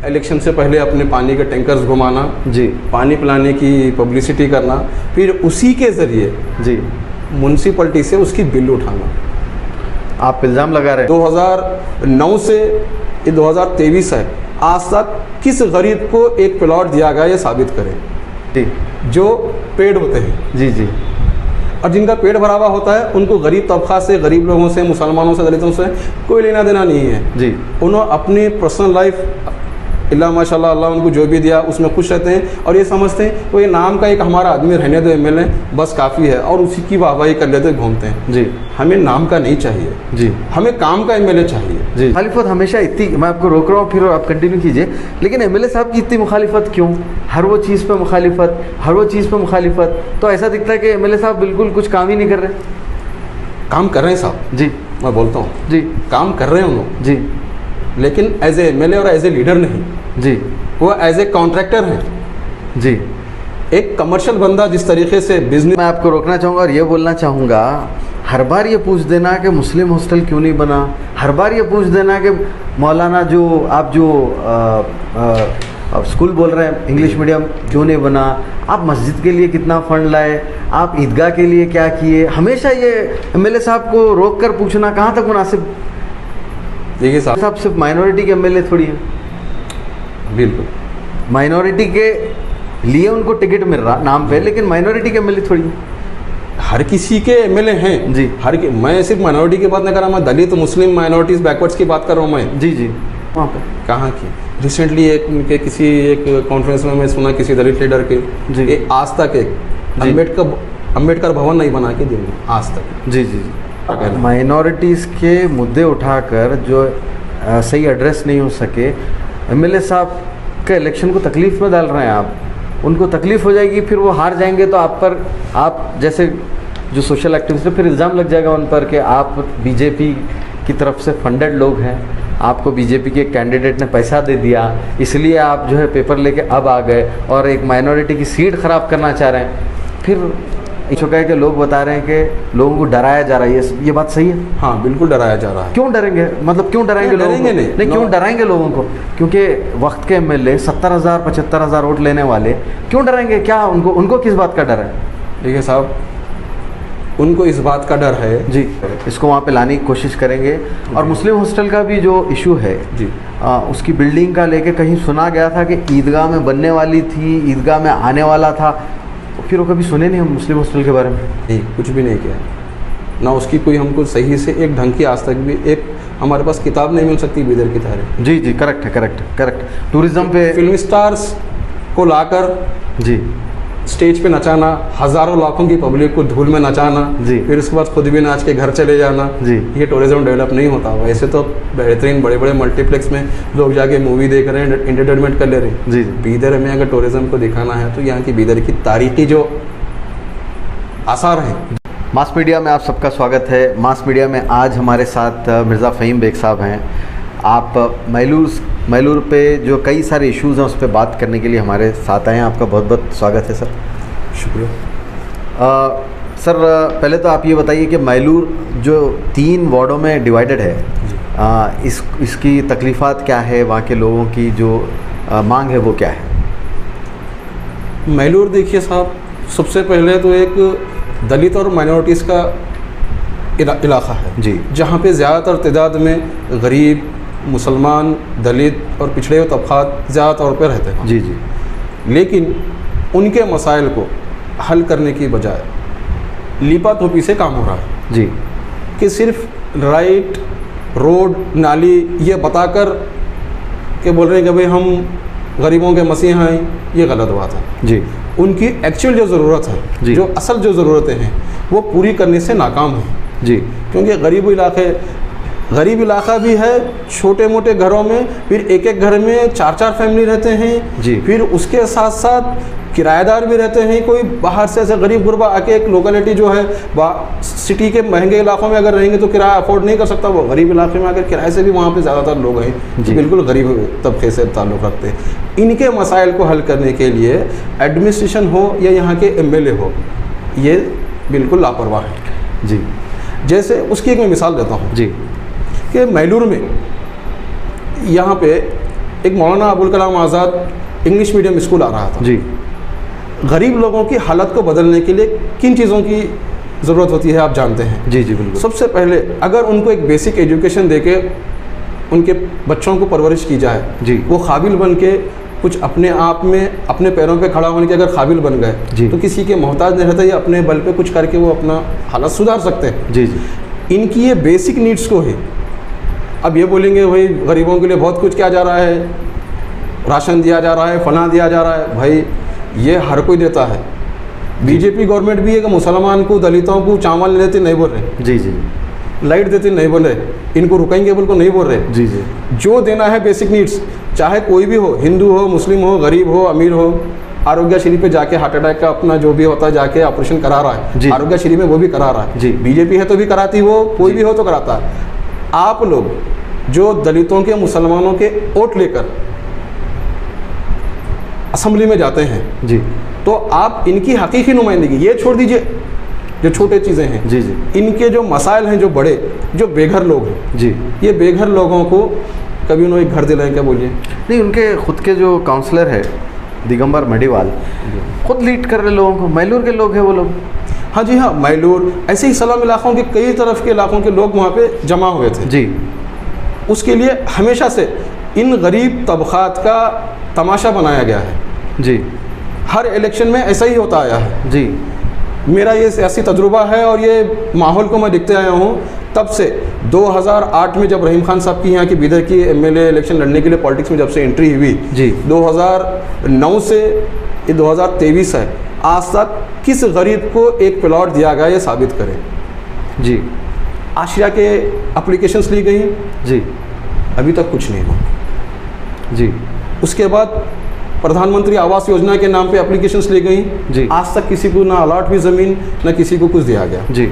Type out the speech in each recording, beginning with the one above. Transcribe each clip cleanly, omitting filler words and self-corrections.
Election से पहले अपने पानी के टैंकर्स घुमाना जी पानी पिलाने की पब्लिसिटी करना, फिर उसी के ज़रिए जी म्यूनसिपलिटी से उसकी बिल उठाना। आप इल्ज़ाम लगा रहे हैं 2009 से ये 2023 है, आज तक किस गरीब को एक प्लॉट दिया गया ये साबित करें जी जो पेड़ होते हैं, जी जी और जिनका पेट भरा हुआ होता है उनको गरीब तबका से, गरीब लोगों से, मुसलमानों से, दलितों से कोई लेना देना नहीं है जी। उन्होंने अपनी पर्सनल लाइफ अल्लाह माशाल्लाह अल्लाह उनको जो भी दिया उसमें खुश रहते हैं, और ये समझते हैं कोई नाम का एक हमारा आदमी रहने दो एमएलए बस काफ़ी है, और उसी की वाहवाही कर लेते घूमते हैं जी। हमें नाम का नहीं चाहिए जी हमें काम का एमएलए चाहिए जी। मुखालिफत हमेशा इतनी, मैं आपको रोक रहा हूँ फिर आप कंटिन्यू कीजिए, लेकिन एमएलए साहब की इतनी मुखालिफत क्यों? हर वो चीज़ पे मुखालिफत, हर वो चीज़ पे मुखालिफत, तो ऐसा दिखता है कि एमएलए साहब बिल्कुल कुछ काम ही नहीं कर रहे। काम कर रहे हैं साहब जी मैं बोलता हूँ जी काम कर रहे हैं उन लोग, जी लेकिन एज ए एमएलए और एज ए लीडर नहीं, जी वो एज ए कॉन्ट्रैक्टर हैं। जी। एक कमर्शियल बंदा जिस तरीके से बिजनेस, मैं आपको रोकना चाहूँगा और ये बोलना चाहूँगा, हर बार ये पूछ देना कि मुस्लिम हॉस्टल क्यों नहीं बना, हर बार ये पूछ देना कि मौलाना जो आप जो स्कूल बोल रहे हैं इंग्लिश मीडियम क्यों नहीं बना, आप मस्जिद के लिए कितना फ़ंड लाए, आप ईदगाह के लिए क्या किए, हमेशा ये एमएलए साहब को रोक कर पूछना कहाँ तक मुनासिब? देखिए साहब सिर्फ माइनॉरिटी के एमएलए थोड़ी हैं, बिल्कुल माइनॉरिटी के लिए उनको टिकट मिल रहा नाम पे, लेकिन माइनॉरिटी के एमएलए थोड़ी हैं। हर किसी के एमएलए हैं जी। मैं सिर्फ माइनॉरिटी की बात नहीं कर रहा, मैं दलित मुस्लिम माइनॉरिटीज बैकवर्ड्स की बात कर रहा हूँ मैं। जी जी। वहाँ पे कहाँ की रिसेंटली एक उनके किसी एक कॉन्फ्रेंस में मैं सुना किसी दलित लीडर के जी। एक आज तक एक अम्बेडकर भवन नहीं बना के देंगे आज तक। जी जी। माइनॉरिटीज़ के मुद्दे उठाकर जो सही एड्रेस नहीं हो सके, एमएलए साहब के इलेक्शन को तकलीफ़ में डाल रहे हैं आप, उनको तकलीफ़ हो जाएगी, फिर वो हार जाएंगे तो आप पर, आप जैसे जो सोशल एक्टिविस्ट, फिर इल्ज़ाम लग जाएगा उन पर कि आप बीजेपी की तरफ से फंडेड लोग हैं, आपको बीजेपी के कैंडिडेट ने पैसा दे दिया इसलिए आप जो है पेपर लेके अब आ गए और एक माइनॉरिटी की सीट ख़राब करना चाह रहे हैं। फिर चुका है कि लोग बता रहे हैं कि लोगों को डराया जा रहा है, ये बात सही है? हाँ बिल्कुल डराया जा रहा है। क्यों डरेंगे, मतलब क्यों डराएंगे लोगों को? नहीं क्यों डराएंगे लोगों को? क्योंकि वक्त के एमएलए 70,000 75,000 वोट लेने वाले क्यों डरेंगे? क्या उनको किस बात का डर है? देखिए साहब उनको इस बात का डर है जी, इसको वहाँ पे लाने की कोशिश करेंगे। और मुस्लिम हॉस्टल का भी जो इशू है जी, उसकी बिल्डिंग का लेके कहीं सुना गया था कि ईदगाह में बनने वाली थी, ईदगाह में आने वाला था, फिर वो कभी सुने नहीं हम मुस्लिम हॉस्टल के बारे में? नहीं, कुछ भी नहीं किया ना, उसकी कोई हमको सही से एक ढंग की आज तक भी एक हमारे पास किताब नहीं मिल सकती बीदर की तरह। जी जी, करेक्ट है, करेक्ट। टूरिज्म पे फिल्म स्टार्स को लाकर जी स्टेज पे नचाना, हज़ारों लाखों की पब्लिक को धूल में नचाना जी, फिर उसके बाद खुद भी नाच के घर चले जाना जी, ये टूरिज्म डेवलप नहीं होता। वैसे तो बेहतरीन बड़े बड़े मल्टीप्लेक्स में लोग जाके मूवी देख रहे हैं, एंटरटेनमेंट कर ले रहे हैं। जी, बीदर में अगर टूरिज्म को दिखाना है तो यहाँ की बीदर की तारीखी जो आसार हैं। मास मीडिया में आप सबका स्वागत है। मास मीडिया में आज हमारे साथ मिर्ज़ा फ़हीम बेग साहब हैं। आप मैलूर पे जो कई सारे इश्यूज़ हैं उस पर बात करने के लिए हमारे साथ आए हैं। आपका बहुत बहुत स्वागत है सर। शुक्रिया। सर पहले तो आप ये बताइए कि मैलूर जो 3 वार्डों में डिवाइडेड है, इसकी तकलीफ़ात क्या है, वहाँ के लोगों की जो मांग है वो क्या है? मैलूर देखिए साहब, सबसे पहले तो एक दलित और माइनॉरिटीज़ का इलाका है जी, जहाँ पे ज़्यादातर तादाद में गरीब, मुसलमान, दलित और पिछड़े हुए तबक़ात ज़्यादा तौर पर रहते हैं। जी जी। लेकिन उनके मसाइल को हल करने की बजाय लीपा थोपी से काम हो रहा है जी, कि सिर्फ राइट, रोड, नाली ये बताकर के बोल रहे हैं कि भाई हम गरीबों के मसीहा हैं, ये गलत बात है जी। उनकी एक्चुअल जो ज़रूरत है, जो असल जो ज़रूरतें हैं वो पूरी करने से नाकाम है जी, क्योंकि गरीब इलाका भी है, छोटे मोटे घरों में फिर एक एक घर में 4-4 फैमिली रहते हैं जी, फिर उसके साथ साथ किराएदार भी रहते हैं। कोई बाहर से ऐसे गरीब गुरबा आके एक लोकेलिटी जो है सिटी के महंगे इलाकों में अगर रहेंगे तो किराया अफोर्ड नहीं कर सकता, वो गरीब इलाके में आकर किराए से भी वहाँ पे ज़्यादातर लोग हैं जो बिल्कुल गरीब तबके से ताल्लुक़ रखते हैं। इनके मसाइल को हल करने के लिए एडमिनिस्ट्रेशन हो या यहाँ के एमएलए हो, ये बिल्कुल लापरवाह है जी। जैसे उसकी एक मैं मिसाल देता हूँ जी, कि मैलूर में यहाँ पे एक Maulana Abul Kalam Azad English medium school आ रहा था। जी। गरीब लोगों की हालत को बदलने के लिए किन चीज़ों की ज़रूरत होती है आप जानते हैं। जी जी बिल्कुल। सबसे पहले अगर उनको एक बेसिक एजुकेशन देके उनके बच्चों को परवरिश की जाए, जी। वो काबिल बन के कुछ अपने आप में अपने पैरों पे खड़ा होने के अगर काबिल बन गए तो किसी के मोहताज नहीं रहते, या अपने बल पे कुछ करके वो अपना हालत सुधार सकते हैं। जी जी। इनकी ये बेसिक नीड्स को ही अब ये बोलेंगे भाई गरीबों के लिए बहुत कुछ किया जा रहा है, राशन दिया जा रहा है, फना दिया जा रहा है, भाई ये हर कोई देता है। बीजेपी गवर्नमेंट भी है कि मुसलमान को दलितों को चावल नहीं देते, नहीं बोल रहे। जी जी। लाइट देते नहीं बोल रहे, इनको रुकेंगे बोल को नहीं बोल रहे। जी जी। जो देना है बेसिक नीड्स, चाहे कोई भी हो, हिंदू हो, मुस्लिम हो, गरीब हो, अमीर हो, आरोग्यश्री पे जाके हार्ट अटैक का अपना जो भी होता है जाके ऑपरेशन करा रहा है, आरोग्यश्री में वो भी करा रहा है। जी। बीजेपी है तो भी कराती, वो कोई भी हो तो कराता है। आप लोग जो दलितों के मुसलमानों के वोट लेकर असेंबली में जाते हैं, जी, तो आप इनकी हकीकी नुमाइंदगी, ये छोड़ दीजिए जो छोटे चीज़ें हैं, जी जी, इनके जो मसाइल हैं, जो बड़े, जो बेघर लोग हैं, जी, ये बेघर लोगों को कभी उन्होंने एक घर दिलाए, क्या बोलिए? नहीं, उनके खुद के जो काउंसलर है दिगंबर मडीवाल खुद लीड कर रहे लोगों को, मैलूर के लोग हैं वो लोग। हाँ जी हाँ, मैलूर, ऐसे ही सलाम इलाकों के कई तरफ के इलाकों के लोग वहाँ पे जमा हुए थे। जी। उसके लिए हमेशा से इन गरीब तबकात का तमाशा बनाया गया है। जी। हर इलेक्शन में ऐसा ही होता आया है। जी। मेरा ये सियासी तजुर्बा है और ये माहौल को मैं देखते आया हूँ तब से। 2008 में जब रहीम खान साहब की यहाँ की बीदर की एमएलए इलेक्शन लड़ने के लिए पॉलिटिक्स में जब से एंट्री हुई, जी, 2009 से ये 2023 है, आज तक किस गरीब को एक प्लॉट दिया गया ये साबित करें। जी। आशिया के एप्लीकेशंस ली गई, जी, अभी तक कुछ नहीं हुआ। जी। उसके बाद प्रधानमंत्री आवास योजना के नाम पे एप्लीकेशंस ली गई, जी, आज तक किसी को ना अलॉट हुई ज़मीन, ना किसी को कुछ दिया गया। जी।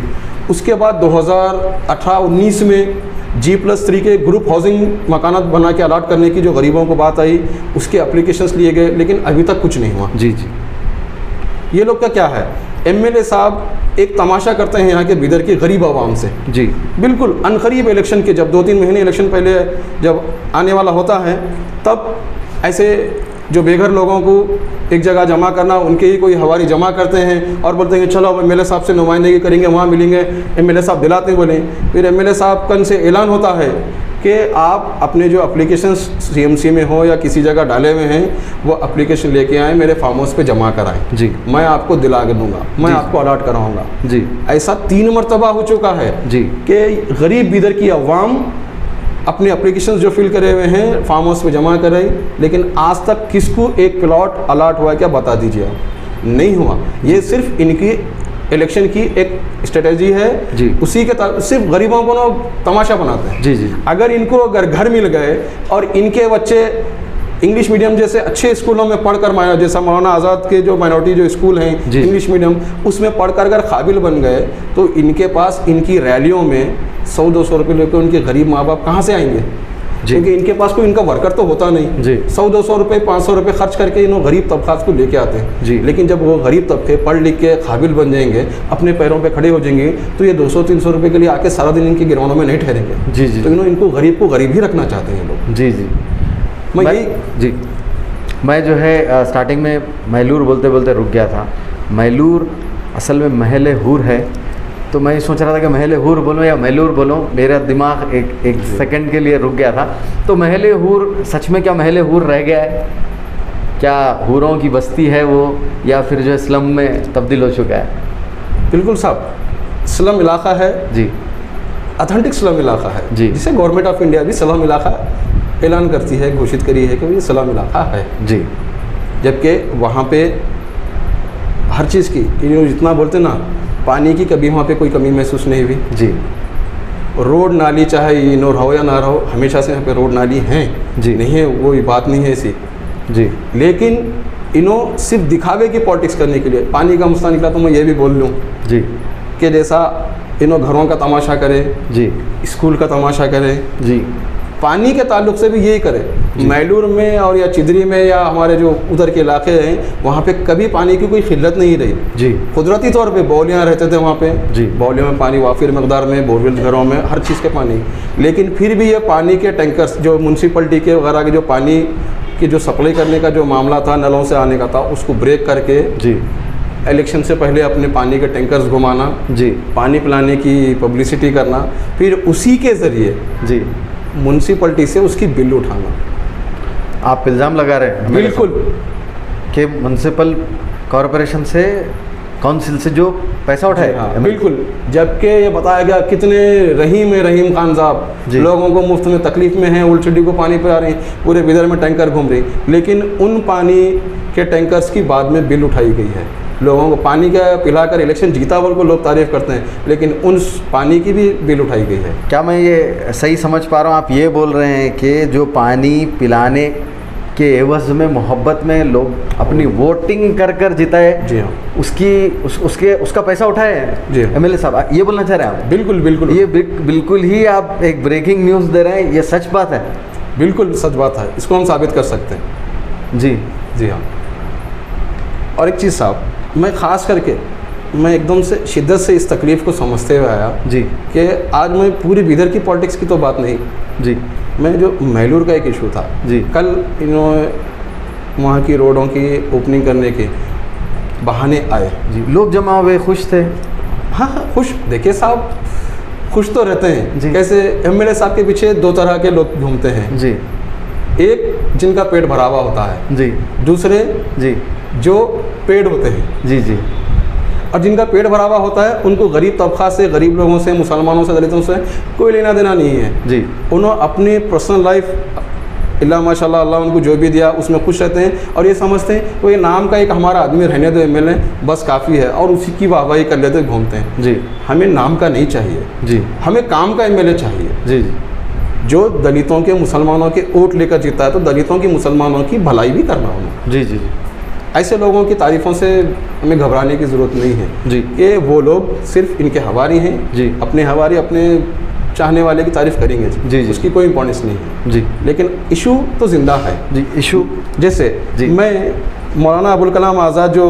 उसके बाद 2018-19 में G+3 के ग्रुप हाउसिंग मकानात बना के अलॉट करने की जो गरीबों को बात आई, उसके एप्लीकेशंस लिए गए, लेकिन अभी तक कुछ नहीं हुआ। जी जी। ये लोग का क्या है, एमएलए साहब एक तमाशा करते हैं यहाँ के बीदर की गरीब आवाम से। जी। बिल्कुल अनकरीब इलेक्शन के, जब 2-3 महीने इलेक्शन पहले जब आने वाला होता है, तब ऐसे जो बेघर लोगों को एक जगह जमा करना, उनके ही कोई हवारी जमा करते हैं और बोलते हैं चलो एमएलए साहब से नुमाइंदगी करेंगे, वहाँ मिलेंगे। एमएलए साहब दिलाते हैं बोले, फिर एमएलए साहब कन से ऐलान होता है कि आप अपने जो एप्लीकेशंस सीएमसी में हो या किसी जगह डाले हुए हैं, वो एप्लीकेशन लेके आएँ, मेरे फार्म हाउस पे जमा कराएं, जी, मैं आपको दिला के दूंगा, मैं आपको अलॉट कराऊंगा। जी। ऐसा 3 मरतबा हो चुका है जी कि गरीब बीदर की अवाम अपने एप्लीकेशंस जो फिल करे हुए हैं फार्म हाउस में जमा कराई, लेकिन आज तक किसको एक प्लॉट अलॉट हुआ है क्या बता दीजिए आप? नहीं हुआ। ये सिर्फ इनकी इलेक्शन की एक स्ट्रेटेजी है जी। उसी के सिर्फ गरीबों को ना तमाशा बनाते हैं। जी जी। अगर इनको अगर घर मिल गए और इनके बच्चे इंग्लिश मीडियम जैसे अच्छे स्कूलों में पढ़कर, जैसा मौलाना आज़ाद के जो माइनॉरिटी जो स्कूल हैं इंग्लिश मीडियम, उसमें पढ़कर अगर काबिल बन गए, तो इनके पास इनकी रैलियों में 100-200 रुपये लेकर उनके गरीब माँ बाप कहाँ से आएंगे? क्योंकि इनके पास कोई इनका वर्कर तो होता नहीं। जी। 100-200 रुपये 500 रुपये खर्च करके इन्होंने गरीब तबकात को लेके आते हैं। जी। लेकिन जब वो गरीब तबके पढ़ लिख के काबिल बन जाएंगे, अपने पैरों पे खड़े हो जाएंगे, तो ये 200-300 रुपये के लिए आके सारा दिन इनके गिरौनों में नहीं ठहरेंगे। जी जी। तो इनको गरीब को गरीब ही रखना चाहते हैं लोग। जी जी। मैं मैं जो है स्टार्टिंग में मैलूर बोलते बोलते रुक गया था। मैलूर असल में महल हूर है, तो मैं सोच रहा था कि महल हूर बोलूँ या मैलूर बोलूँ, मेरा दिमाग एक सेकंड के लिए रुक गया था। तो महल हूर सच में क्या महल हूर रह गया है? क्या हूरों की बस्ती है वो, या फिर जो स्लम में तब्दील हो चुका है? बिल्कुल साहब, स्लम इलाका है जी, ऑथेंटिक स्लम इलाका है जी, जिसे गवर्नमेंट ऑफ इंडिया भी स्लम इलाका ऐलान करती है, घोषित करी है कि ये स्लम इलाका है जी। जबकि वहाँ पे हर चीज़ की जितना बोलते ना, पानी की कभी वहाँ पे कोई कमी महसूस नहीं हुई। जी। रोड नाली चाहे इनो रहो या ना रहो, हमेशा से यहाँ पे रोड नाली हैं जी, नहीं है वो बात नहीं है ऐसी जी। लेकिन इनो सिर्फ दिखावे की पॉलिटिक्स करने के लिए पानी का मुस्ता निकला, तो मैं ये भी बोल लूँ जी कि जैसा इनो घरों का तमाशा करे, जी, स्कूल का तमाशा करे, जी, पानी के ताल्लुक से भी यही करें। मैलूर में और या चिदरी में या हमारे जो उधर के इलाके हैं वहाँ पे कभी पानी की कोई किल्लत नहीं रही जी। कुदरती तौर पे बौलियाँ रहते थे वहाँ पे जी। बौलियों में पानी वाफिर मकदार में, बोरवेल घरों में, हर चीज़ के पानी। लेकिन फिर भी ये पानी के टैंकर्स जो म्यूनसिपलिटी के वगैरह के जो पानी की जो सप्लाई करने का जो मामला था, नलों से आने का था, उसको ब्रेक करके जी इलेक्शन से पहले अपने पानी के टैंकर्स घुमाना, जी पानी पिलाने की पब्लिसिटी करना, फिर उसी के ज़रिए जी म्यूनसिपलिटी से उसकी बिल उठाना। आप इल्ज़ाम लगा रहे हैं बिल्कुल कि म्यूनसिपल कॉरपोरेशन से काउंसिल से जो पैसा उठाए। हाँ, बिल्कुल। जबकि ये बताया गया कितने रहीम खान साहब जी। लोगों को मुफ्त में तकलीफ में हैं, उल्टी को पानी पिला रहे हैं, पूरे बिदर में टैंकर घूम रही, लेकिन उन पानी के टैंकर्स की बाद में बिल उठाई गई है। लोगों को पानी का पिलाकर इलेक्शन जीता बोल को लोग तारीफ़ करते हैं, लेकिन उन पानी की भी बिल उठाई गई है। क्या मैं ये सही समझ पा रहा हूँ, आप ये बोल रहे हैं कि जो पानी पिलाने के एवज़ में मोहब्बत में लोग अपनी वोटिंग कर कर जिताए, जी हाँ, उसका पैसा उठाए जी एमएलए साहब, ये बोलना चाह रहे हैं आप? बिल्कुल बिल्कुल, ये बिल्कुल ही आप एक ब्रेकिंग न्यूज़ दे रहे हैं, ये सच बात है? बिल्कुल सच बात है, इसको हम साबित कर सकते हैं। जी जी हाँ। और एक चीज़ साहब, मैं ख़ास करके मैं एकदम से शिद्दत से इस तकलीफ़ को समझते हुए आया जी कि आज मैं पूरी बिदर की पॉलिटिक्स की तो बात नहीं, जी मैं जो मैलूर का एक इशू था जी, कल इन्होंने वहाँ की रोडों की ओपनिंग करने के बहाने आए जी, लोग जमा हुए, खुश थे। हाँ खुश, देखिए साहब खुश तो रहते हैं जी। कैसे, एमएलए साहब के पीछे दो तरह के लोग घूमते हैं जी एक जिनका पेट भरा हुआ होता है, जी दूसरे जी जो पेड़ होते हैं, जी जी और जिनका पेट भरा हुआ होता है उनको गरीब तबका से, गरीब लोगों से, मुसलमानों से, दलितों से कोई लेना देना नहीं है जी। उन्होंने अपनी पर्सनल लाइफ इल्ला माशाल्लाह अल्लाह उनको जो भी दिया उसमें खुश रहते हैं, और ये समझते हैं कोई नाम का एक हमारा आदमी रहने दो एमएलए बस काफ़ी है, और उसी की वाहवाही कर लेते घूमते हैं। जी हमें नाम का नहीं चाहिए जी हमें काम का एमएलए चाहिए, जी जी जो दलितों के, मुसलमानों के वोट लेकर जीता है, तो दलितों की, मुसलमानों की भलाई भी करना उन्हें। जी जी ऐसे लोगों की तारीफ़ों से हमें घबराने की ज़रूरत नहीं है जी कि वो लोग सिर्फ इनके हवारी हैं जी, अपने हवारी अपने चाहने वाले की तारीफ़ करेंगे जी जी, उसकी कोई इंपॉर्टेंस नहीं है जी लेकिन इशू तो ज़िंदा है जी। इशू जैसे जी। मैं मौलाना अबुल कलाम आज़ाद जो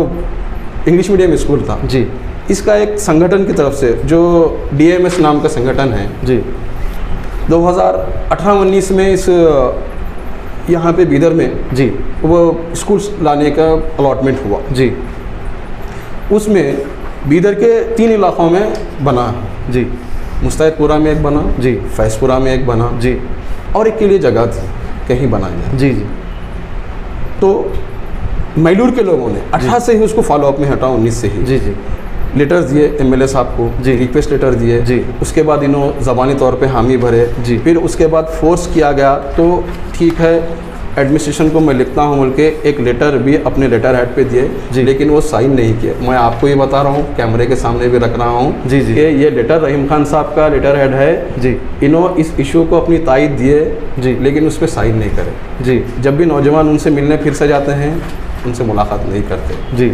इंग्लिश मीडियम स्कूल था जी इसका एक संगठन की तरफ से जो DMS नाम का संगठन है, जी 2018-19 में इस यहाँ पे बीदर में जी वो स्कूल लाने का अलॉटमेंट हुआ, जी उसमें बीदर के 3 इलाक़ों में बना, जी मुस्तैदपुरा में एक बना, जी फैज़पुरा में एक बना, जी और एक के लिए जगह थी कहीं बनाया जाए। जी जी तो मैलूर के लोगों ने 18 से ही उसको फॉलोअप में हटा, 19 से ही जी जी लेटर्स दिए एमएलए साहब को, जी। रिक्वेस्ट लेटर दिए जी। उसके बाद इन्होंने ज़बानी तौर पे हामी भरे जी। फिर उसके बाद फोर्स किया गया, तो ठीक है एडमिनिस्ट्रेशन को मैं लिखता हूँ बोल के एक लेटर भी अपने लेटर हेड पे दिए, जी। लेकिन वो साइन नहीं किए। मैं आपको ये बता रहा हूँ, कैमरे के सामने भी रख रहा हूँ जी, जी। कि ये लेटर रहीम खान साहब का लेटर हेड है जी इन्होंने इस इशू को अपनी तायद दिए जी। लेकिन उस पर साइन नहीं करे। जी जब भी नौजवान उनसे मिलने फिर से जाते हैं उनसे मुलाकात नहीं करते। जी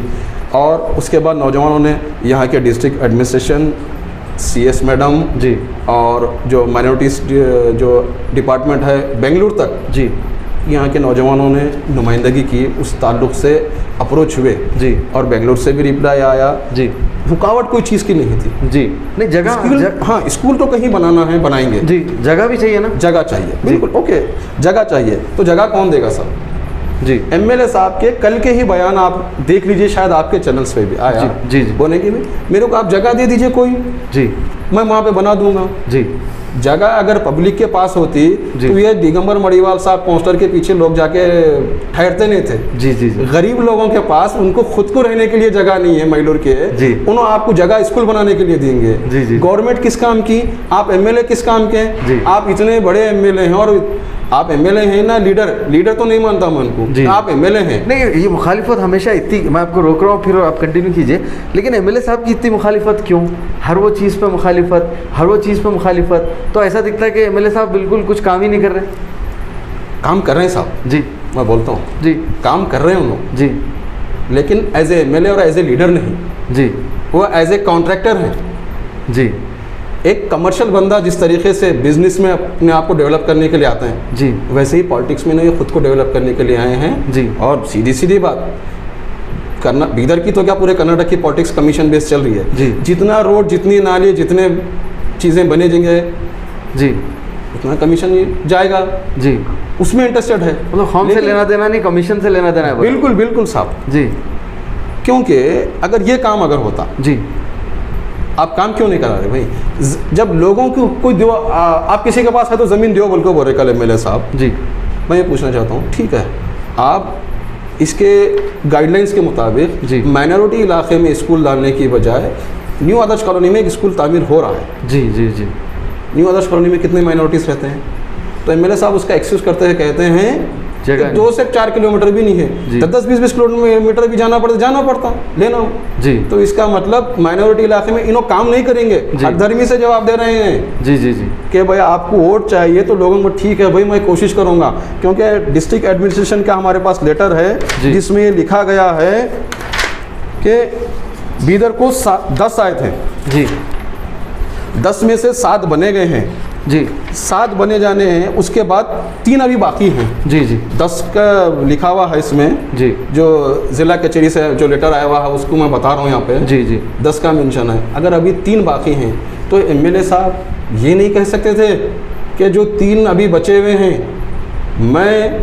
और उसके बाद नौजवानों ने यहाँ के डिस्ट्रिक्ट एडमिनिस्ट्रेशन, CS मैडम जी और जो माइनॉरिटीज़ जो डिपार्टमेंट है बेंगलुरु तक, जी यहाँ के नौजवानों ने नुमाइंदगी की, उस ताल्लुक़ से अप्रोच हुए जी और बेंगलुरु से भी रिप्लाई आया। जी रुकावट कोई चीज़ की नहीं थी। जी नहीं जगह हाँ स्कूल तो कहीं बनाना है, बनाएंगे जी, जगह भी चाहिए ना, जगह चाहिए, बिल्कुल ओके जगह चाहिए। तो जगह कौन देगा सर? जी एमएलए साहब के कल के ही बयान आप देख लीजिए, शायद आपके चैनल्स पे भी आया जी जी बोले कि मेरे को आप जगह दे दीजिए कोई, जी मैं वहाँ पे बना दूंगा। जी जगह अगर पब्लिक के पास होती जी। तो ये दिगंबर मड़ीवाल साहब पोस्टर के पीछे लोग जाके ठहरते नहीं थे। जी जी जी गरीब लोगों के पास उनको खुद को रहने के लिए जगह नहीं है मैलूर के, जी। उन्होंने आपको जगह स्कूल बनाने के लिए देंगे। जी जी गवर्नमेंट किस काम की, आप एमएलए किस काम के जी। हैं? आप इतने बड़े एमएलए हैं और आप एमएलए हैं ना, लीडर तो नहीं मानता मैं जी। उनको, आप एमएलए हैं। नहीं ये मुखालिफत हमेशा इतनी, मैं आपको रोक रहा हूँ फिर आप कंटिन्यू कीजिए, लेकिन एमएलए साहब की इतनी मुखालिफत क्यों? हर वो चीज़ पे मुखालिफत, हर वो चीज़ पे मुखालिफत, तो ऐसा दिखता है कि एमएलए साहब बिल्कुल कुछ काम ही नहीं कर रहे। काम कर रहे हैं साहब, जी मैं बोलता हूँ जी काम कर रहे हैं उन्होंने, जी लेकिन एज ए एमएलए और एज ए लीडर नहीं, जी वो एज ए कॉन्ट्रैक्टर हैं। जी एक कमर्शियल बंदा जिस तरीके से बिजनेस में अपने आप को डेवलप करने के लिए आते हैं जी, वैसे ही पॉलिटिक्स में ये खुद को डेवलप करने के लिए आए हैं जी। और सीधी सीधी बात करना, बीदर की तो क्या पूरे कर्नाटक की पॉलिटिक्स कमीशन बेस चल रही है जी। जितना रोड, जितनी नाली, जितने चीज़ें बने जाएंगे जी, उतना कमीशन जाएगा, जी। उसमें इंटरेस्टेड है। मतलब हम से लेकिन- लेना देना नहीं, कमीशन से लेना देना है। बिल्कुल बिल्कुल साहब, जी, क्योंकि अगर ये काम अगर होता, जी, आप काम क्यों नहीं करा रहे भाई? जब लोगों को कोई दो, आप किसी के पास है तो ज़मीन दो बोल को बोल रहे कल एमएलए साहब। जी, मैं ये पूछना चाहता हूँ, ठीक है आप इसके गाइडलाइंस के मुताबिक जी। माइनॉरिटी इलाके में स्कूल डालने की बजाय न्यू आदर्श कॉलोनी में एक स्कूल तामीर हो रहा है। जी, जी, जी, न्यू आदर्श कॉलोनी में कितने माइनॉरिटीज़ रहते हैं? तो एमएलए साहब उसका एक्सक्यूज़ करते हैं, कहते हैं जगह 2 से 4 किलोमीटर भी नहीं जी। है, 10-20 किलोमीटर भी जाना पड़ता लेना। जी, तो इसका मतलब माइनॉरिटी इलाके में इन्हों काम नहीं करेंगे, जी। हकधर्मी से जवाब दे रहे हैं जी, जी, जी, कि भाई आपको वोट चाहिए तो लोगों को, ठीक है भाई मैं कोशिश करूंगा, क्योंकि डिस्ट्रिक्ट एडमिनिस्ट्रेशन का हमारे पास लेटर है जी। जिसमें ये लिखा गया है कि बीदर को 10 आए थे, जी, 10 में से 7 बने गए हैं, जी, 7 बने जाने हैं, उसके बाद 3 अभी बाकी हैं। जी, जी, 10 का लिखा हुआ है इसमें, जी, जो ज़िला कचहरी से जो लेटर आया हुआ है उसको मैं बता रहा हूँ यहाँ पे। जी, जी, 10 का मेंशन है। अगर अभी 3 बाकी हैं तो एमएलए साहब ये नहीं कह सकते थे कि जो 3 अभी बचे हुए हैं, मैं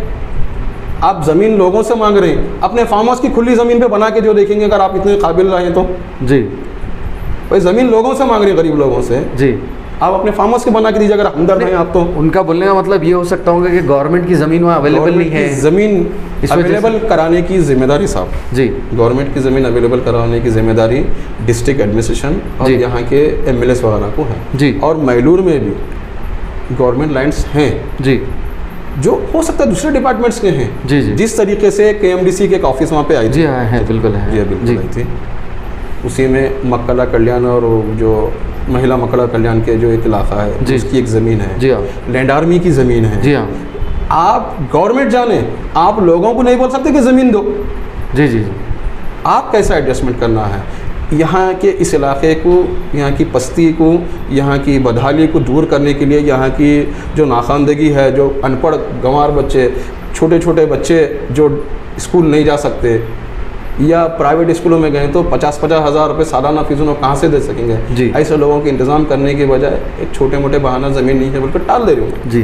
आप ज़मीन लोगों से मांग रहे हैं, अपने फार्म हाउस की खुली ज़मीन पे बना के जो देखेंगे, अगर आप इतने काबिल रहे तो जी, भाई ज़मीन लोगों से मांग रहे हैं, गरीब लोगों से, जी। आप अपने फार्म हाउस की बना के दीजिए अगर हमदर्द हैं आप तो। उनका बोलने का मतलब ये हो सकता होगा कि गवर्नमेंट की ज़मीन वहाँ अवेलेबल नहीं है। ज़मीन इस वजह से- अवेलेबल कराने की जिम्मेदारी साहब, जी, गवर्नमेंट की ज़मीन अवेलेबल कराने की जिम्मेदारी डिस्ट्रिक्ट एडमिनिस्ट्रेशन और जी। यहाँ के एमएलएस वगैरह को है। जी, और मैलूर में भी गवर्नमेंट लैंड्स हैं जी, जो हो सकता है दूसरे डिपार्टमेंट्स के हैं। जी, जी, जिस तरीके से केएमडीसी के एक ऑफिस वहाँ पे आई जी, थी, हाँ है, बिल्कुल है। जी बिल्कुल जी, आई थी, उसी में मक्कला कल्याण और जो महिला मक्कला कल्याण के जो एक इलाका है जी। उसकी एक ज़मीन है, जी, हाँ, लैंड आर्मी की ज़मीन है। जी, हाँ, आप गवर्नमेंट जाने, आप लोगों को नहीं बोल सकते कि ज़मीन दो। जी, जी, जी, आप कैसा एडजस्टमेंट करना है? यहाँ के इस इलाके को, यहाँ की पस्ती को, यहाँ की बदहाली को दूर करने के लिए, यहाँ की जो नाखानदगी है, जो अनपढ़ गंवार बच्चे, छोटे छोटे बच्चे जो स्कूल नहीं जा सकते या प्राइवेट स्कूलों में गए तो 50-50 हज़ार रुपये सालाना फीस उन्हें कहाँ से दे सकेंगे? जी। ऐसे लोगों के इंतज़ाम करने के बजाय एक छोटे मोटे बहाना ज़मीन नहीं है बोलकर टाल दे रही हूँ। जी।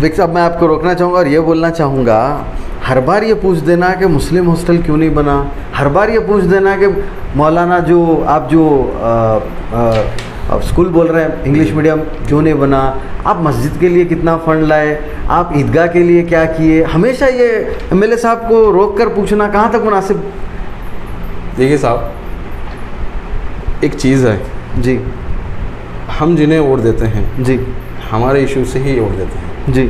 देख साहब, मैं आपको रोकना चाहूँगा और ये बोलना चाहूँगा, हर बार ये पूछ देना कि मुस्लिम हॉस्टल क्यों नहीं बना, हर बार ये पूछ देना कि मौलाना जो आप जो स्कूल बोल रहे हैं इंग्लिश मीडियम क्यों नहीं बना, आप मस्जिद के लिए कितना फ़ंड लाए, आप ईदगाह के लिए क्या किए, हमेशा ये एमएलए साहब को रोक कर पूछना कहाँ तक मुनासिब? देखिए साहब, एक चीज़ है, जी, हम जिन्हें वोट देते हैं जी, हमारे इशू से ही वोट देते हैं। जी,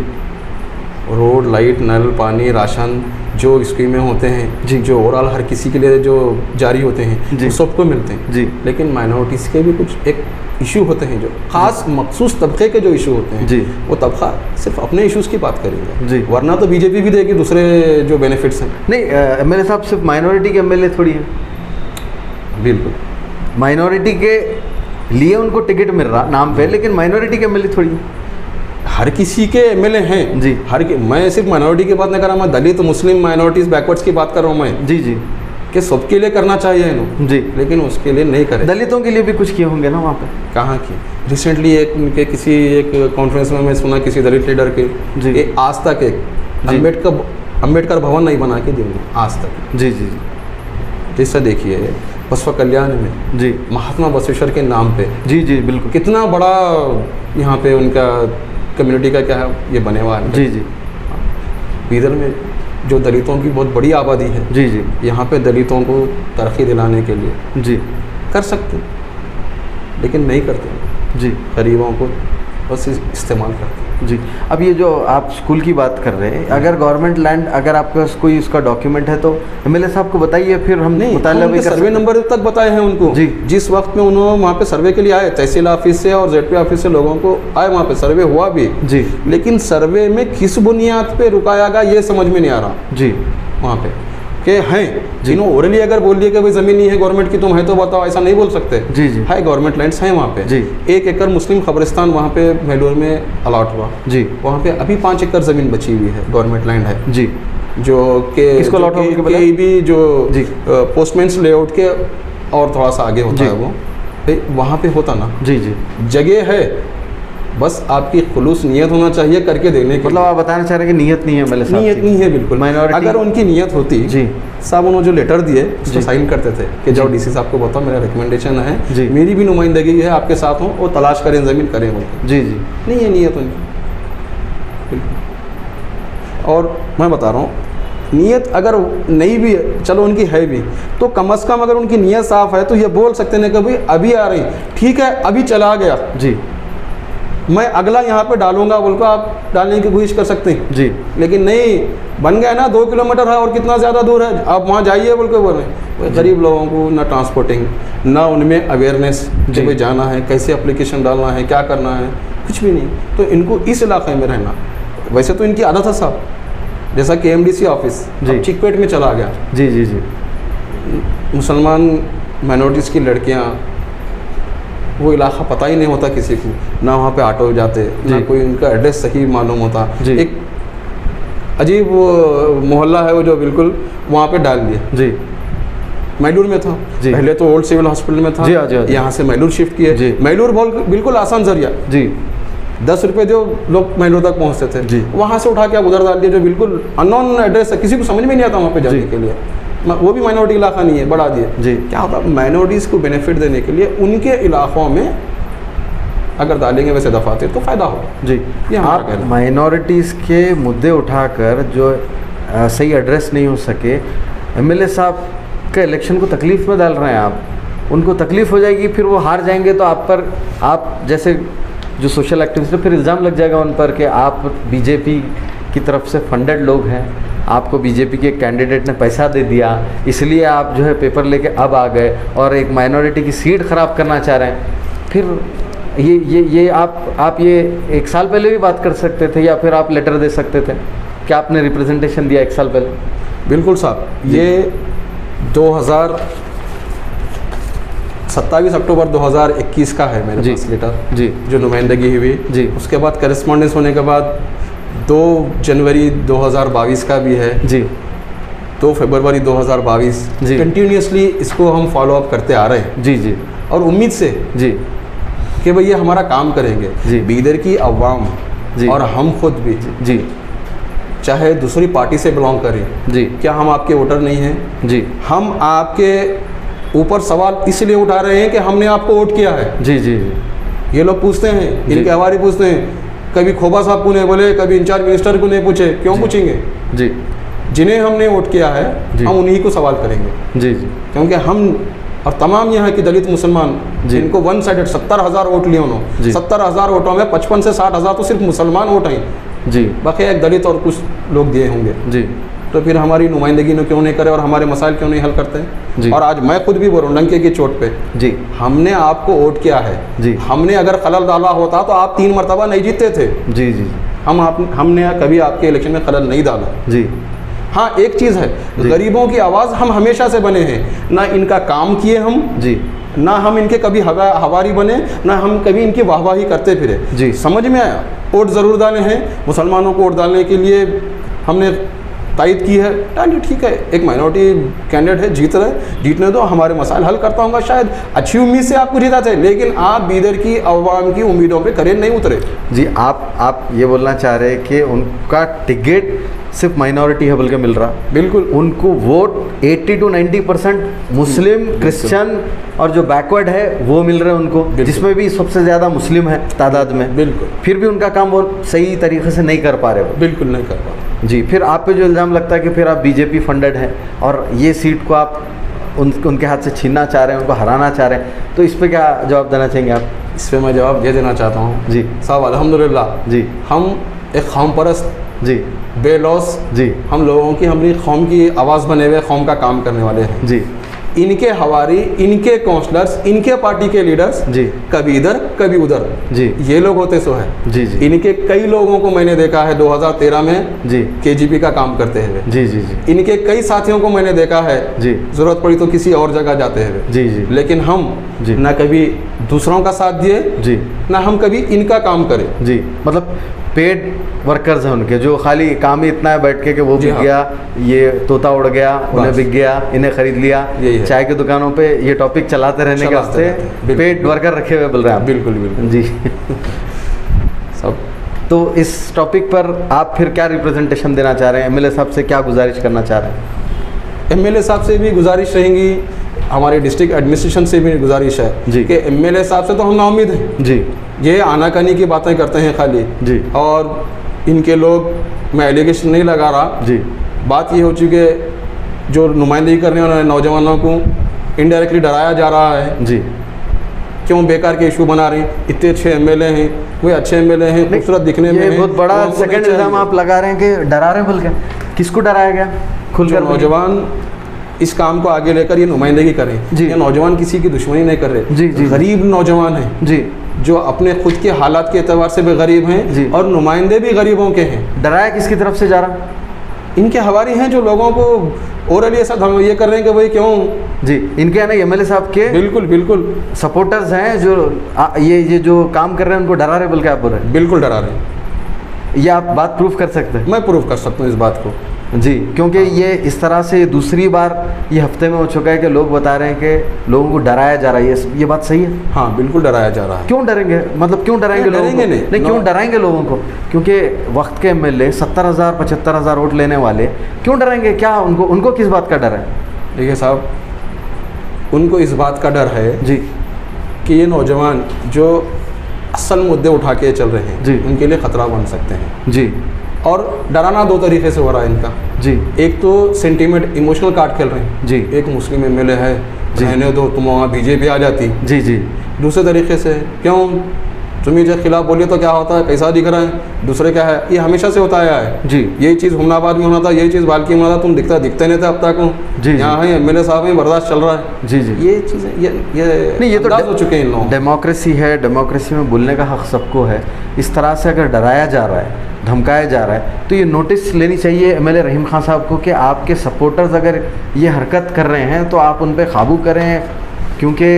रोड, लाइट, नल, पानी, राशन, जो स्कीमें होते हैं, जी। जो ओवरऑल हर किसी के लिए जो जारी होते हैं, जी। वो सबको मिलते हैं। जी, लेकिन माइनॉरिटीज़ के भी कुछ एक इशू होते हैं, जो ख़ास मखसूस तबके के जो इशू होते हैं, जी। वो तबका सिर्फ अपने इश्यूज़ की बात करेंगे, जी। वरना तो बीजेपी भी देगी दूसरे जो बेनिफिट्स हैं। नहीं, एमएलए साहब सिर्फ माइनॉरिटी के एमएलए थोड़ी हैं, बिल्कुल, माइनॉरिटी के लिए उनको टिकट मिल रहा नाम पे, लेकिन माइनॉरिटी के एमएलए थोड़ी हैं। हर किसी के एमएलए हैं जी। मैं सिर्फ माइनॉरिटी की बात नहीं कर रहा, मैं दलित, मुस्लिम, माइनॉरिटीज़, बैकवर्ड्स की बात कर रहा हूँ मैं, जी, जी, कि सबके लिए करना चाहिए इन्हों, जी। लेकिन उसके लिए नहीं करे। दलितों के लिए भी कुछ किए होंगे ना वहाँ पे? कहाँ की? रिसेंटली एक उनके किसी एक कॉन्फ्रेंस में मैं सुना किसी दलित लीडर के, जी। एक आज तक एक जी। अम्बेडकर भवन नहीं बना के देंगे आज तक। जी, जी, जी, जैसा देखिए बसवा कल्याण में जी, महात्मा बसवेश्वर के नाम पे जी, जी, बिल्कुल, कितना बड़ा यहाँ पे उनका कम्युनिटी का क्या है ये बने हुआ है। जी, जी, बीदर में जो दलितों की बहुत बड़ी आबादी है, जी, जी, यहाँ पे दलितों को तरक्की दिलाने के लिए जी, कर सकते हैं, लेकिन नहीं करते, जी, गरीबों को बस इस्तेमाल करते हैं। जी। अब ये जो आप स्कूल की बात कर रहे हैं, अगर गवर्नमेंट लैंड, अगर आपके पास कोई उसका डॉक्यूमेंट है तो एमएलए साहब को बताइए, फिर हम नहीं, मुताला भी उनके कर सर्वे सकते हैं। नंबर तक बताए हैं उनको। जी। जिस वक्त में उन्होंने वहाँ पे सर्वे के लिए आए, तहसील ऑफिस से और जेडपी ऑफिस से लोगों को आए, वहाँ पे सर्वे हुआ भी, जी, लेकिन सर्वे में किस बुनियाद पे रुकाया गया ये समझ में नहीं आ रहा जी, वहाँ पे। कि हैं, जिन्हों ओरली अगर बोल दिया कि भाई ज़मीन नहीं है गवर्नमेंट की, तुम है तो बताओ, ऐसा नहीं बोल सकते। जी जी है, गवर्नमेंट लैंड्स हैं वहाँ पे। जी 1 एकड़ मुस्लिम खबरिस्तान वहाँ पे मैलूर में अलॉट हुआ। जी वहाँ पे अभी 5 एकड़ ज़मीन बची हुई है, गवर्नमेंट लैंड है, जी जो कि किसको allot होने के बाद? भी जो जी। पोस्टमैन्स लेआउट के और थोड़ा सा आगे होता जी। है वो, वहाँ पे होता ना, जी जी जगह है, बस आपकी खुलूस नियत होना चाहिए करके देने की। मतलब आप बताना चाह रहे हैं कि नीयत नहीं है एमएलए साहब नियत की? नहीं है बिल्कुल। Minority- अगर उनकी नियत होती जी साहब, उन्होंने जो लेटर दिए उस जी। पर साइन करते थे कि जाओ जी। डीसी साहब को बताओ मेरा रिकमेंडेशन है, जी। मेरी भी नुमाइंदगी है, आपके साथ हूँ, और तलाश करें ज़मीन करें उनको। जी जी नहीं है नियत उनकी बिल्कुल। और मैं बता रहा हूँ, नियत अगर नहीं भी है, चलो उनकी है भी, तो कम से कम अगर उनकी नियत साफ़ है तो ये बोल सकते हैं कि भाई अभी आ रही, ठीक है अभी चला गया, जी मैं अगला यहाँ पे डालूंगा, बोल को आप डालने की कोशिश कर सकते हैं। जी लेकिन नहीं, बन गया ना 2 किलोमीटर है और कितना ज़्यादा दूर है, आप वहाँ जाइए बोल के बोल रहे हैं। गरीब लोगों को ना ट्रांसपोर्टिंग, ना उनमें अवेयरनेस जी। कि भाई जाना है, कैसे एप्लीकेशन डालना है, क्या करना है, कुछ भी नहीं। तो इनको इस इलाके में रहना, वैसे तो इनकी आदत है साहब, जैसा KMDC ऑफिस जी। अब चिकपेट में चला गया, जी जी जी मुसलमान माइनॉरिटीज़ की लड़कियाँ, वो इलाका पता ही नहीं होता किसी को, ना वहाँ पे ऑटो जाते, ना जी। कोई उनका एड्रेस सही मालूम होता। जी। एक अजीब वो मोहल्ला है वो जो बिल्कुल वहाँ पे डाल दिया। जी मैलूर में था, जी। पहले तो ओल्ड सिविल हॉस्पिटल में था, जी हाँ, जी हाँ, जी। यहाँ से मैलूर शिफ्ट जी। किए। मैलूर बिल्कुल आसान जरिया, जी 10 रुपये जो लोग मैलूर तक पहुँचते थे, जी। वहाँ से उठा के आप उधर डाल दिया, जो बिल्कुल अननोन एड्रेस है, किसी को समझ में नहीं आता वहाँ पे जाने जी। के लिए, वो भी माइनॉरिटी इलाका नहीं है, बढ़ा दिए। जी। क्या होता है, माइनॉरिटीज़ को बेनिफिट देने के लिए उनके इलाकों में अगर डालेंगे वैसे दफातर तो फ़ायदा होगा। जी ये हमारा आप कहना है। माइनॉरिटीज़ के मुद्दे उठाकर जो सही एड्रेस नहीं हो सके, एमएलए साहब के इलेक्शन को तकलीफ़ में डाल रहे हैं आप, उनको तकलीफ़ हो जाएगी, फिर वो हार जाएंगे तो आप पर, आप जैसे जो सोशल एक्टिविस्ट है, फिर इल्ज़ाम लग जाएगा उन पर कि आप बीजेपी की तरफ से फंडेड लोग हैं, आपको बीजेपी के कैंडिडेट ने पैसा दे दिया, इसलिए आप जो है पेपर लेके अब आ गए और एक माइनॉरिटी की सीट ख़राब करना चाह रहे हैं। फिर ये आप ये 1 साल पहले भी बात कर सकते थे, या फिर आप लेटर दे सकते थे कि आपने रिप्रेजेंटेशन दिया 1 साल पहले। बिल्कुल साहब, ये 27 अक्टूबर 2021 का है मेरे जी। पास लेटर, जी जो नुमाइंदगी हुई। जी। उसके बाद करेस्पॉन्डेंस होने के बाद 2 जनवरी 2022 का भी है, जी 2 फरवरी 2022। जी। कंटिन्यूसली इसको हम फॉलो अप करते आ रहे हैं, जी जी और उम्मीद से जी कि भई ये हमारा काम करेंगे। जी। बीदर की अवाम जी। और हम खुद भी, जी चाहे दूसरी पार्टी से बिलोंग करें, जी क्या हम आपके वोटर नहीं हैं? जी हम आपके ऊपर सवाल इसलिए उठा रहे हैं कि हमने आपको वोट किया है। जी जी ये लोग पूछते हैं, जी। इनके हवारी पूछते हैं, कभी खोबा साहब को नहीं बोले, कभी इंचार्ज मिनिस्टर को नहीं पूछे, क्यों जी। पूछेंगे? जी जिन्हें हमने वोट किया है जी। हम उन्हीं को सवाल करेंगे, जी जी क्योंकि हम और तमाम यहाँ की दलित मुसलमान जी। जिनको 1 साइडेड 70,000 वोट लिए जी। उन्होंने, 70,000 वोटों में 55 से 60,000 तो सिर्फ मुसलमान वोट हैं, जी बाकी एक दलित और कुछ लोग दिए होंगे। जी तो फिर हमारी नुमाइंदगी ने क्यों नहीं करे और हमारे मसाइल क्यों नहीं हल करते जी। हैं? और आज मैं खुद भी बोल रहा हूँ डंके की चोट पे, जी हमने आपको वोट किया है, जी। हमने अगर खलल डाला होता तो आप 3 मरतबा नहीं जीतते थे। जी जी हमने कभी आपके इलेक्शन में खलल नहीं डाला। जी हाँ, एक चीज़ है, जी। गरीबों की आवाज़ हम हमेशा से बने हैं, ना इनका काम किए हम, जी ना हम इनके कभी हवारी बने, ना हम कभी इनकी वाहवाही करते फिरे। जी। समझ में आया, वोट ज़रूर डाले हैं, मुसलमानों को वोट डालने के लिए हमने तायद की है, डालिए, ठीक है, एक माइनॉरिटी कैंडिडेट है, जीतने दो, हमारे मसाइल हल करता होगा, शायद अच्छी उम्मीद से आपको जीता थे, लेकिन आप बीदर की अवाम की उम्मीदों पे खरे नहीं उतरे। जी आप ये बोलना चाह रहे हैं कि उनका टिकट सिर्फ माइनॉरिटी है बोल के मिल रहा, बिल्कुल उनको वोट 80 to 90% मुस्लिम, क्रिश्चियन और जो बैकवर्ड है वो मिल रहे हैं उनको, जिसमें भी सबसे ज़्यादा मुस्लिम है तादाद में। बिल्कुल। फिर भी उनका काम वो सही तरीके से नहीं कर पा रहे वो। बिल्कुल नहीं कर पा। जी, फिर आप पे जो इल्ज़ाम लगता है कि फिर आप बीजेपी फंडेड हैं और ये सीट को आप उनके हाथ से छीनना चाह रहे हैं, उनको हराना चाह रहे हैं, तो इस पर क्या जवाब देना चाहेंगे आप? इस पर मैं जवाब ये देना चाहता हूँ जी साहब, अल्हम्दुलिल्लाह जी हम एक कौम परस्त, जी बेलौस, जी हम लोगों की, अपनी कौम की आवाज़ बने हुए कौम का काम करने वाले हैं। जी इनके हवारी, इनके काउंसलर्स, इनके पार्टी के लीडर्स जी कभी इधर कभी उधर, जी ये लोग होते सो है। जी जी इनके कई लोगों को मैंने देखा है 2013 में जी केजीपी का काम करते हुए। जी जी जी इनके कई साथियों को मैंने देखा है जी जरूरत पड़ी तो किसी और जगह जाते हुए। जी जी लेकिन हम जी। ना कभी दूसरों का साथ दिए, जी ना हम कभी इनका काम करें। जी, मतलब पेड वर्कर्स हैं उनके, जो खाली काम ही इतना है बैठ के कि वो जी बिक हाँ। गया, ये तोता उड़ गया, उन्हें बस। बिक गया, इन्हें खरीद लिया, यही है। चाय की दुकानों पे ये टॉपिक चलाते रहने के चलाते वास्ते रहते हैं, बिल्कुल। पेड वर्कर रखे हुए बोल रहे हैं आप। बिल्कुल बिल्कुल जी सब। तो इस टॉपिक पर आप फिर क्या रिप्रेजेंटेशन देना चाह रहे हैं, एमएलए साहब से क्या गुजारिश करना चाह रहे हैं? एमएलए साहब से भी गुजारिश रहेंगी, हमारे डिस्ट्रिक्ट एडमिनिस्ट्रेशन से भी गुजारिश है जी। कि एमएलए साहब से तो हम नाउम्मीद हैं। जी ये आनाकानी की बातें करते हैं खाली जी और इनके लोग, मैं एलिगेशन नहीं लगा रहा, जी बात ये हो चुकी है जो नुमाइंदगी करने वाले नौजवानों को इनडायरेक्टली डराया जा रहा है। जी क्यों बेकार के इशू बना रहे हैं? इतने अच्छे एमएलए हैं, वे अच्छे एमएलए हैं, खूबसूरत दिखने में ये हैं, बहुत बड़ा लोगों को नहीं सेकंड चाहिए। इल्जाम आप लगा रहे हैं कि डरा रहे हैं, बोल के किसको डराया गया? जो खुलकर नौजवान इस काम को आगे लेकर ये नुमाइंदगी करें, जी। ये नौजवान किसी की दुश्मनी नहीं कर रहे, जी, जी। गरीब नौजवान हैं जी जो अपने खुद के हालात के एतबार से भी गरीब जी। हैं और नुमाइंदे भी गरीबों के हैं। डराया किसकी तरफ से जा रहा? इनके हवारी हैं जो लोगों को ओरली ऐसा ये कर रहे हैं कि भाई क्यों। जी, इनके है ना एमएलए साहब के बिल्कुल बिल्कुल सपोर्टर्स हैं जो ये जो काम कर रहे हैं उनको डरा रहे बोल के आप बोल रहे बिल्कुल डरा रहे हैं। हैं। ये आप बात प्रूफ कर सकते हैं? मैं प्रूव कर सकता हूँ इस बात को। जी, क्योंकि ये इस तरह से दूसरी बार ये हफ्ते में हो चुका है कि लोग बता रहे हैं कि लोगों को डराया जा रहा है। ये बात सही है? हाँ बिल्कुल डराया जा रहा है। क्यों डरेंगे? मतलब क्यों डराएंगे नहीं, लोगों को? डरेंगे नहीं। क्यों डराएंगे लोगों को? क्योंकि वक्त के एमएलए 70,000 75,000 वोट लेने वाले क्यों डरेंगे? क्या उनको किस बात का डर है? देखिए साहब, उनको इस बात का डर है जी कि ये नौजवान जो असल मुद्दे उठा के चल रहे हैं जी। उनके लिए ख़तरा बन सकते हैं। जी और डराना दो तरीके से हो रहा है इनका। जी एक तो सेंटीमेंट इमोशनल कार्ड खेल रहे हैं, जी एक मुस्लिम एमएलए है, जी। रहने दो, तुम वहाँ बीजेपी आ जाती। जी जी दूसरे तरीके से क्यों तुम ये खिलाफ बोलिए तो क्या होता है, कैसा दिख रहा है, दूसरे क्या है, ये हमेशा से होता आया है। जी यही चीज़ हुमनाबाद में होना था, यही चीज़ बाल्की में होना था, तुम दिखते नहीं थे अब तक। जी, यहाँ है एमएलए साहब हैं, बर्दाश्त चल रहा है। जी जी ये चीज़ें ये नहीं, ये तो अंदाज हो चुके हैं इन लोगों को। डेमोक्रेसी है, डेमोक्रेसी में बोलने का हक सबको है। इस तरह से अगर डराया जा रहा है, धमकाया जा रहा है, तो ये नोटिस लेनी चाहिए एमएलए रहीम खान साहब को कि आपके सपोर्टर्स अगर ये हरकत कर रहे हैं तो आप उन पर काबू करें। क्योंकि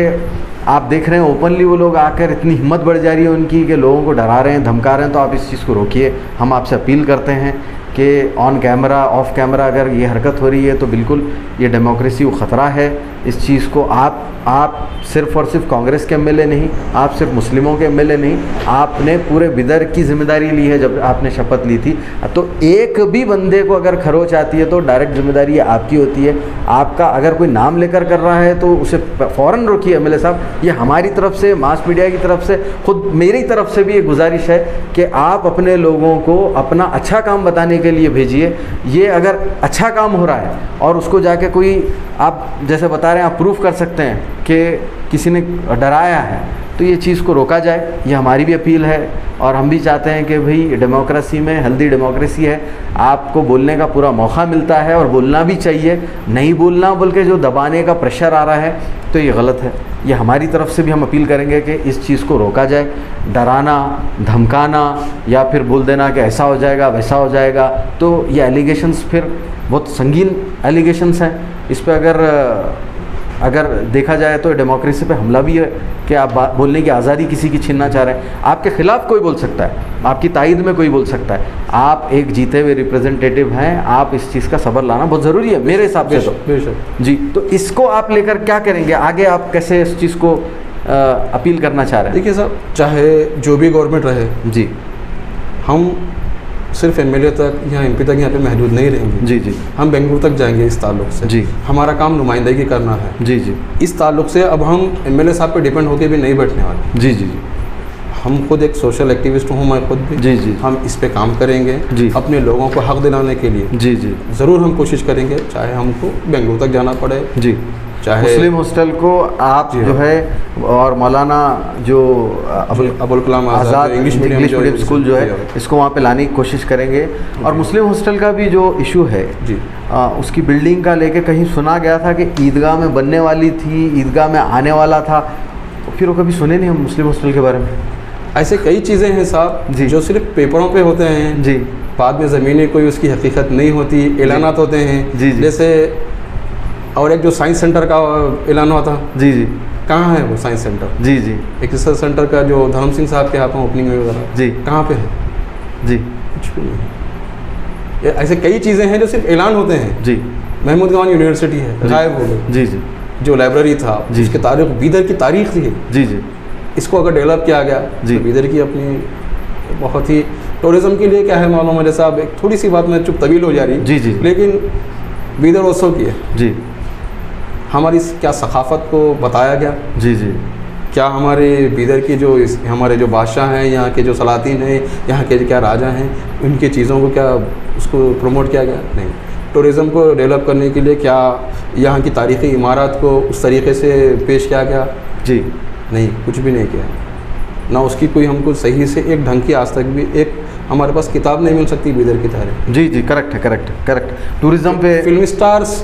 आप देख रहे हैं ओपनली वो लोग आकर इतनी हिम्मत बढ़ जा रही है उनकी कि लोगों को डरा रहे हैं, धमका रहे हैं। तो आप इस चीज़ को रोकिए। हम आपसे अपील करते हैं कि ऑन कैमरा ऑफ कैमरा अगर ये हरकत हो रही है तो बिल्कुल ये डेमोक्रेसी को ख़तरा है। इस चीज़ को आप सिर्फ़ और सिर्फ कांग्रेस के एमएलए नहीं, आप सिर्फ मुस्लिमों के एमएलए नहीं, आपने पूरे बिदर की जिम्मेदारी ली है जब आपने शपथ ली थी। तो एक भी बंदे को अगर खरोच आती है तो डायरेक्ट जिम्मेदारी आपकी होती है। आपका अगर कोई नाम लेकर कर रहा है तो उसे फ़ौरन रोकिए एमएलए साहब। ये हमारी तरफ से, मास मीडिया की तरफ से, खुद मेरी तरफ से भी ये गुजारिश है कि आप अपने लोगों को अपना अच्छा काम बताने के लिए भेजिए। ये अगर अच्छा काम हो रहा है और उसको जाके कोई, आप जैसे बता रहे हैं, आप प्रूफ कर सकते हैं कि किसी ने डराया है, तो ये चीज़ को रोका जाए। ये हमारी भी अपील है और हम भी चाहते हैं कि भाई डेमोक्रेसी में हेल्दी डेमोक्रेसी है, आपको बोलने का पूरा मौका मिलता है और बोलना भी चाहिए। नहीं बोलना बोल के जो दबाने का प्रेशर आ रहा है तो ये गलत है। ये हमारी तरफ से भी हम अपील करेंगे कि इस चीज़ को रोका जाए। डराना, धमकाना या फिर बोल देना कि ऐसा हो जाएगा वैसा हो जाएगा, तो ये एलिगेशंस फिर बहुत संगीन एलिगेशंस हैं। इस पर अगर देखा जाए तो डेमोक्रेसी पे हमला भी है कि आप बोलने की आज़ादी किसी की छीनना चाह रहे हैं। आपके खिलाफ कोई बोल सकता है, आपकी तायद में कोई बोल सकता है। आप एक जीते हुए रिप्रेजेंटेटिव हैं, आप इस चीज़ का सब्र लाना बहुत ज़रूरी है मेरे हिसाब से। तो बेशक जी, तो इसको आप लेकर क्या करेंगे आगे? आप कैसे इस चीज़ को अपील करना चाह रहे हैं? देखिए साहब, चाहे जो भी गवर्नमेंट रहे, जी, हम सिर्फ एमएलए तक या एमपी तक यहाँ पे महदूद नहीं रहेंगे। जी जी हम बेंगलुरु तक जाएंगे इस ताल्लुक से। जी। हमारा काम नुमाइंदगी करना है। जी जी इस ताल्लुक से अब हम एमएलए साहब पे डिपेंड होके भी नहीं बैठने वाले। जी जी जी हम खुद एक सोशल एक्टिविस्ट हूँ, मैं खुद भी। जी जी हम इस पे काम करेंगे जी। अपने लोगों को हक दिलाने के लिए। जी जी ज़रूर हम कोशिश करेंगे, चाहे हमको बेंगलुरु तक जाना पड़े, जी। चाहे मुस्लिम हॉस्टल को आप जी जो हाँ। है, और मौलाना जो Abul Kalam Azad English medium school जो है, इसको वहाँ पे लाने की कोशिश करेंगे। और मुस्लिम हॉस्टल का भी जो इशू है, जी, उसकी बिल्डिंग का लेके कहीं सुना गया था कि ईदगाह में बनने वाली थी, ईदगाह में आने वाला था, फिर वो कभी सुने नहीं हम मुस्लिम हॉस्टल के बारे में। ऐसे कई चीज़ें हैं साहब जी। जो सिर्फ पेपरों पे होते हैं जी बाद में ज़मीनी कोई उसकी हकीकत नहीं होती, ऐलानात होते हैं। जी, जी। जैसे और एक जो साइंस सेंटर का ऐलान हुआ था, जी जी कहाँ है वो साइंस सेंटर? जी जी एक रिसर्च सेंटर का जो धर्म सिंह साहब के हाथों ओपनिंग हुई वगैरह, जी कहाँ पे है? जी कुछ भी नहीं। ऐसे कई चीज़ें हैं जो सिर्फ ऐलान होते हैं। जी महमूद गवान यूनिवर्सिटी है, गायब हो गई। जी जी जो लाइब्रेरी था जी। जिसके तारीख बीदर की तारीख थी, जी जी इसको अगर डेवलप किया गया जी। तो बीदर की अपनी बहुत ही टूरिज़्म के लिए क्या है मालूम है, जैसा अब एक थोड़ी सी बात में चुप तवील हो जा रही, जी जी लेकिन बीदर उत्सव की है, जी हमारी क्या सखाफ़त को बताया गया, जी जी क्या हमारे बीदर की जो हमारे जो बादशाह हैं, यहाँ के जो सलातीन हैं, यहाँ के क्या राजा हैं, उनकी चीज़ों को क्या उसको प्रमोट किया गया? नहीं। टूरिज़्म को डेवलप करने के लिए क्या यहाँ की तारीख़ी इमारत को उस तरीके से पेश किया गया? जी नहीं, कुछ भी नहीं किया। ना उसकी कोई हमको सही से एक ढंग की आज तक भी एक हमारे पास किताब नहीं मिल सकती बीदर की तारीख। जी जी करेक्ट है, करेक्ट करेक्ट। टूरिज़्म पे फिल्म स्टार्स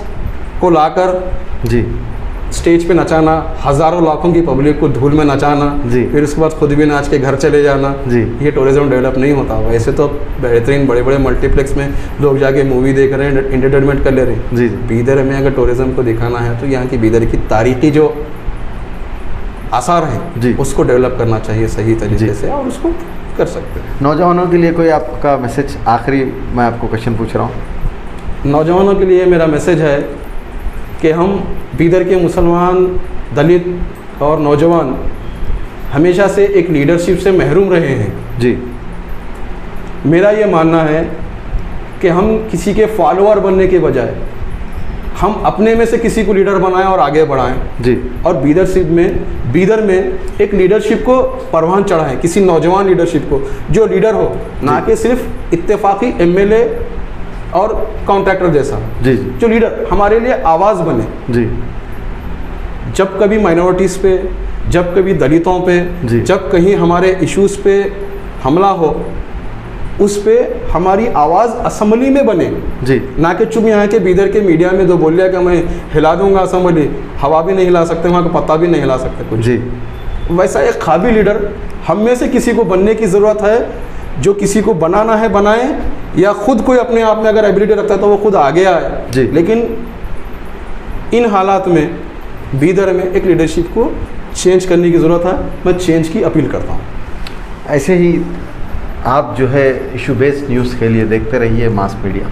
को लाकर जी स्टेज पे नचाना, हज़ारों लाखों की पब्लिक को धूल में नचाना, जी। फिर उसके बाद खुद भी नाच के घर चले जाना, जी। ये टूरिज़्म डेवलप नहीं होता। वैसे तो बेहतरीन बड़े बड़े मल्टीप्लेक्स में लोग जाके मूवी देख रहे हैं, एंटरटेनमेंट कर ले रहे हैं। जी जी बीदर में अगर टूरिज़्म को दिखाना है तो यहाँ की बीदर की तारीखी जो आसार हैं जी। उसको डेवलप करना चाहिए सही तरीके जी। से, और उसको कर सकते हैं। नौजवानों के लिए कोई आपका मैसेज? आखिरी मैं आपको क्वेश्चन पूछ रहा हूँ। नौजवानों के लिए मेरा मैसेज है कि हम बीदर के मुसलमान, दलित और नौजवान हमेशा से एक लीडरशिप से महरूम रहे हैं। जी मेरा ये मानना है कि हम किसी के फॉलोअर बनने के बजाय हम अपने में से किसी को लीडर बनाएं और आगे बढ़ाएं, जी और बीदर में एक लीडरशिप को परवान चढ़ाएं, किसी नौजवान लीडरशिप को जो लीडर हो, ना कि सिर्फ इत्तेफाकी एमएलए और कॉन्ट्रैक्टर जैसा। जी जी जो लीडर हमारे लिए आवाज़ बने। जी जब कभी माइनॉरिटीज़ पे, जब कभी दलितों पे, जी। जब कहीं हमारे इश्यूज़ पे हमला हो, उस पे हमारी आवाज़ असेंबली में बने, जी ना कि चुप यहाँ के बीदर के मीडिया में दो बोल लिया कि मैं हिला दूंगा असेंबली, हवा भी नहीं हिला सकते, वहाँ का पत्ता भी नहीं हिला सकते कुछ। जी वैसा एक ख़ाबी लीडर हम में से किसी को बनने की ज़रूरत है। जो किसी को बनाना है बनाए, या खुद कोई अपने आप में अगर एबिलिटी रखता है तो वो खुद आगे आए। जी। लेकिन इन हालात में बीदर में एक लीडरशिप को चेंज करने की ज़रूरत है। मैं चेंज की अपील करता हूँ। ऐसे ही आप जो है इशू बेस्ड न्यूज़ के लिए देखते रहिए मास मीडिया।